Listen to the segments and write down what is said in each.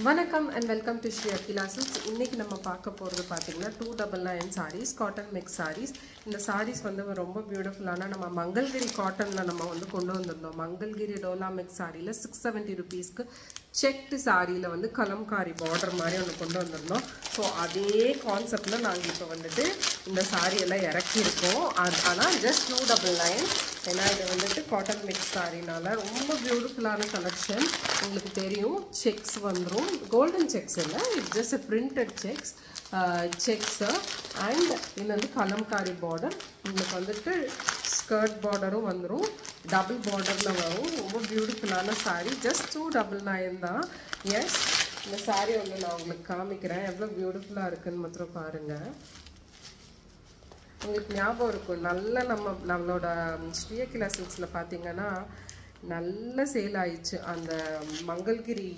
வணக்கம் and welcome to Shri Akila Silks. இன்னைக்கு நம்ம பார்க்க போறது பாத்தீங்கன்னா 299 sarees cotton mix sarees. இந்த sarees வந்து ரொம்ப பியூட்டிஃபுல்லான நம்ம மங்கல்கிரி காட்டன்ல நம்ம வந்து கொண்டு வந்திருந்தோம். மங்கல்கிரி டோலா mix sareeல 670 rupeesக்கு செக்ட் சாரியில வந்து கலம்காரி பார்டர் மாதிரி ஒன்று கொண்டு வந்திருந்தோம். ஸோ அதே கான்செப்ட்ல நாங்கள் இப்போ வந்துட்டு இந்த சாரி எல்லாம் இறக்கி இருக்கோம். ஆனால் ஜஸ்ட் 299. ஏன்னா இது வந்துட்டு காட்டன் மிக்ஸ் சாரினால ரொம்ப பியூட்டிஃபுல்லான கலெக்ஷன். உங்களுக்கு தெரியும் செக்ஸ் வந்துடும், கோல்டன் செக்ஸ் இல்லை, it's just printed sex sex and இது வந்து கலம்காரி பார்டர். உங்களுக்கு வந்துட்டு ஸ்கர்ட் பார்டரும் வந்துடும், டபுள் பார்டரில் வரும். ரொம்ப பியூட்டிஃபுல்லான சாரீ. ஜஸ்ட் 299 தான். எஸ், இந்த சாரீ வந்து நான் உங்களுக்கு காமிக்கிறேன் எவ்வளோ பியூட்டிஃபுல்லாக இருக்குன்னு மாத்திரம் பாருங்கள். உங்களுக்கு ஞாபகம் இருக்கும், நல்ல நம்மளோட ஸ்ரீ அகிலா சில்க்ஸில் பார்த்தீங்கன்னா நல்ல சேல் ஆயிடுச்சு. அந்த மங்கல்கிரி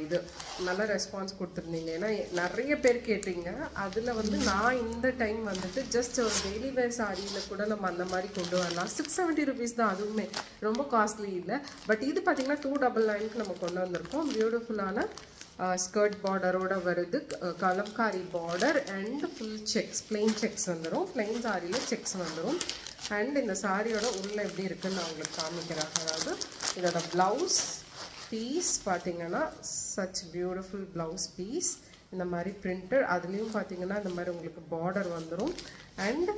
இது நல்ல ரெஸ்பான்ஸ் கொடுத்துருந்தீங்க. ஏன்னா நிறைய பேர் கேட்டீங்க. அதில் வந்து நான் இந்த டைம் வந்துட்டு ஜஸ்ட் ஒரு டெய்லி வேர் சாரியில் கூட நம்ம அந்த மாதிரி கொண்டு வரலாம். 670 rupees தான், அதுவுமே ரொம்ப காஸ்ட்லி இல்லை. பட் இது பார்த்தீங்கன்னா 299க்கு நம்ம கொண்டு வந்திருக்கோம். பியூட்டிஃபுல்லான ஸ்கர்ட் பார்டரோட வருது, Kalamkari border and full sex, plain sex வந்துடும். பிளெயின் சாரியில் செக்ஸ் வந்துடும். அண்ட் இந்த சாரியோட உள்ள எப்படி இருக்குன்னு நான் உங்களுக்கு காமிக்கிறேன். அதாவது இதோட ப்ளவுஸ் பீஸ் பார்த்தீங்கன்னா சச் பியூட்டிஃபுல் ப்ளவுஸ் பீஸ். இந்த மாதிரி பிரிண்டட், அதுலேயும் பார்த்தீங்கன்னா இந்த மாதிரி உங்களுக்கு பார்டர் வந்துடும். அண்ட்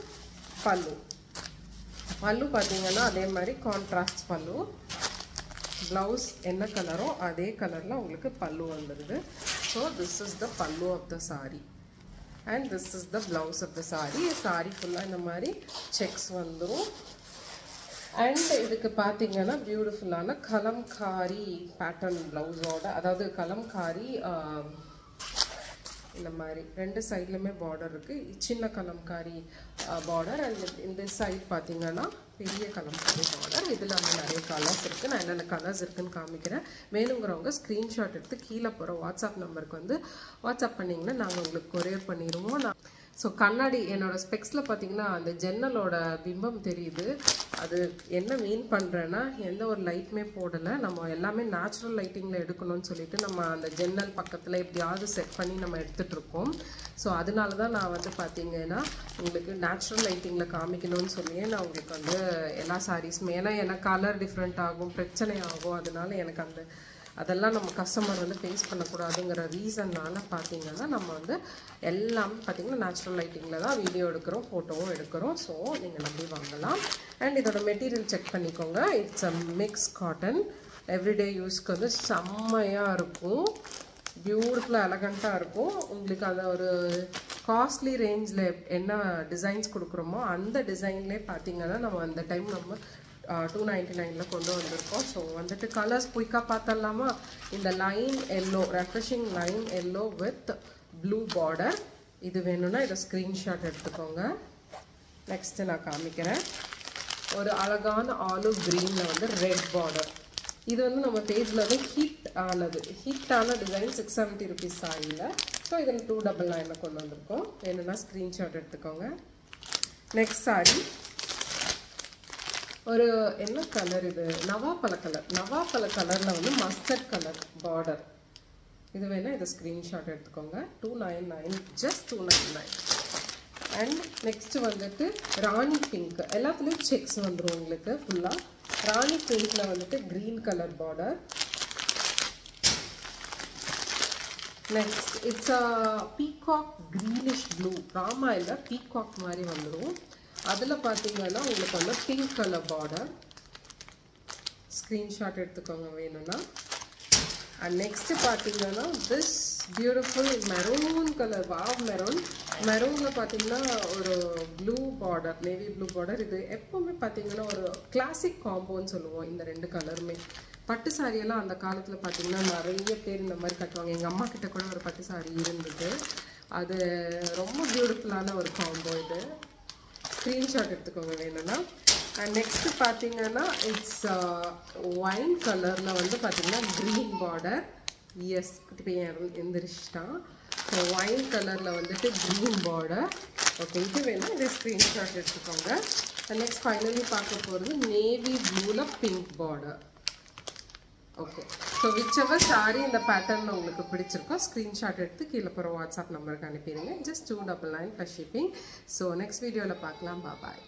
பல்லு பார்த்தீங்கன்னா அதே மாதிரி கான்ட்ராஸ்ட் பல்லு. ப்ளவுஸ் என்ன கலரோ அதே கலரில் உங்களுக்கு பல்லு வந்துடுது. So this is the pallu of the sari and this is the blouse of the sari. Sari ஃபுல்லாக இந்த மாதிரி செக்ஸ் வந்துடும். அண்ட் இதுக்கு பார்த்தீங்கன்னா பியூட்டிஃபுல்லான கலம்காரி பேட்டர்ன் ப்ளவுஸோட, அதாவது கலம்காரி இந்த மாதிரி ரெண்டு சைட்லையுமே பார்டர் இருக்குது. சின்ன கலம்காரி பார்டர் அண்ட் இந்த சைட் பார்த்தீங்கன்னா பெரிய கலம்காரி பார்டர். இதில் வந்து நிறைய கலர்ஸ் இருக்குது. நான் என்னென்ன கலர்ஸ் இருக்குதுன்னு காமிக்கிறேன். வேணுங்கிறவங்க ஸ்க்ரீன்ஷாட் எடுத்து கீழே போகிற வாட்ஸ்அப் நம்பருக்கு வந்து வாட்ஸ்அப் பண்ணிங்கன்னா நாங்கள் உங்களுக்கு கொரியர் பண்ணிடுவோம். ஸோ கண்ணாடி என்னோட ஸ்பெக்ஸில் பார்த்தீங்கன்னா அந்த ஜன்னலோட பிம்பம் தெரியுது. அது என்ன மீன் பண்ணுறேன்னா, எந்த ஒரு லைட்டுமே போடலை, நம்ம எல்லாமே நேச்சுரல் லைட்டிங்கில் எடுக்கணும்னு சொல்லிட்டு நம்ம அந்த ஜன்னல் பக்கத்தில் எப்படியாவது செட் பண்ணி நம்ம எடுத்துகிட்ருக்கோம். ஸோ அதனால தான் நான் வந்து பார்த்தீங்கன்னா உங்களுக்கு நேச்சுரல் லைட்டிங்கில் காமிக்கணும்னு சொல்லியே நான் உங்களுக்கு வந்து எல்லா சாரீஸுமே, ஏன்னா எனக்கு கலர் டிஃப்ரெண்ட் ஆகும், பிரச்சனை ஆகும். அதனால எனக்கு அதெல்லாம் நம்ம கஸ்டமர் வந்து ஃபேஸ் பண்ணக்கூடாதுங்கிற ரீசன்னால் பார்த்தீங்கன்னா நம்ம வந்து எல்லாமே பார்த்தீங்கன்னா நேச்சுரல் லைட்டிங்கில் தான் வீடியோ எடுக்கிறோம், ஃபோட்டோவும் எடுக்கிறோம். ஸோ நீங்கள் நம்பி வாங்கலாம். அண்ட் இதோட மெட்டீரியல் செக் பண்ணிக்கோங்க. It's a mix cotton. Everyday யூஸ்க்கு வந்து செம்மையாக இருக்கும், பியூட்டிஃபுல்லாக எலகண்ட்டாக இருக்கும். உங்களுக்கு அதை ஒரு காஸ்ட்லி ரேஞ்சில் என்ன டிசைன்ஸ் கொடுக்குறோமோ அந்த டிசைன்லேயே பார்த்தீங்கன்னா நம்ம அந்த டைம் நம்ம 299 கொண்டு வந்திருக்கோம். ஸோ வந்துட்டு கலர்ஸ் குயிக்காக பார்த்தலாமா. இந்த line yellow, refreshing line yellow with blue border. இது வேணும்னா இதை ஸ்க்ரீன்ஷாட் எடுத்துக்கோங்க. நெக்ஸ்ட்டு நான் காமிக்கிறேன். ஒரு அழகான ஆலிவ் க்ரீனில் வந்து ரெட் பார்டர். இது வந்து நம்ம பேஜில் வந்து ஹிட்டான டிசைன் 670 rupees சாரியில். ஸோ இதில் 299 கொண்டு வந்திருக்கோம். வேணும்னா ஸ்க்ரீன்ஷாட் எடுத்துக்கோங்க. நெக்ஸ்ட் சாரி ஒரு என்ன கலர், இது நவாப்பழ கலரில் வந்து மஸ்டர்ட் கலர் பார்டர். இது வேணால் இதை ஸ்க்ரீன்ஷாட் எடுத்துக்கோங்க. 299, ஜஸ்ட் 299. அண்ட் நெக்ஸ்ட்டு வந்துட்டு ராணி பிங்க். எல்லாத்துலேயும் செக்ஸ் வந்துடும் உங்களுக்கு ஃபுல்லாக. ராணி பிங்க்கில் வந்துட்டு green colour border. Next it's a peacock greenish blue. ராமாயில் பீகாக் மாதிரி வந்துடும். அதில் பார்த்தீங்கன்னா உங்களுக்கு வந்து பிங்க் கலர் பார்டர். ஸ்க்ரீன்ஷாட் எடுத்துக்கோங்க வேணும்னா. அண்ட் நெக்ஸ்ட்டு பார்த்தீங்கன்னா திஸ் பியூட்டிஃபுல் மெரூன் கலர். மெரூனில் பார்த்தீங்கன்னா ஒரு blue border, navy blue border. இது எப்போவுமே பார்த்தீங்கன்னா ஒரு கிளாசிக் காம்போன்னு சொல்லுவோம் இந்த ரெண்டு கலருமே. பட்டு சாரியெல்லாம் அந்த காலத்தில் பார்த்தீங்கன்னா நிறைய பேர் இந்த மாதிரி கட்டுவாங்க. எங்கள் அம்மா கிட்ட கூட ஒரு பட்டு சாரி இருந்தது. அது ரொம்ப பியூட்டிஃபுல்லான ஒரு காம்போ. இது ஸ்க்ரீன்ஷாட் எடுத்துக்கோங்க வேணும்னா. அண்ட் நெக்ஸ்ட்டு பார்த்தீங்கன்னா இட்ஸ் ஒயின் கலரில் வந்து பார்த்தீங்கன்னா க்ரீன் பார்டர். எஸ், எந்திரிச்சிட்டான். ஸோ ஒயின் கலரில் வந்துட்டு க்ரீன் பார்டர். ஓகே, இது வேணும், இதை ஸ்க்ரீன்ஷாட் எடுத்துக்கோங்க. நெக்ஸ்ட் ஃபைனலி பார்க்க போகிறது நேவி ப்ளூவில் pink border. Okay so whichever sari இந்த பேட்டர்ன் உங்களுக்கு பிடிச்சிருக்கோ ஸ்க்ரீன்ஷாட் எடுத்து கீழே போகிற வாட்ஸ்அப் நம்பருக்கு அனுப்பிடுங்க. Just 299 + shipping. ஸோ நெக்ஸ்ட் வீடியோவில் பார்க்கலாம். பாய்.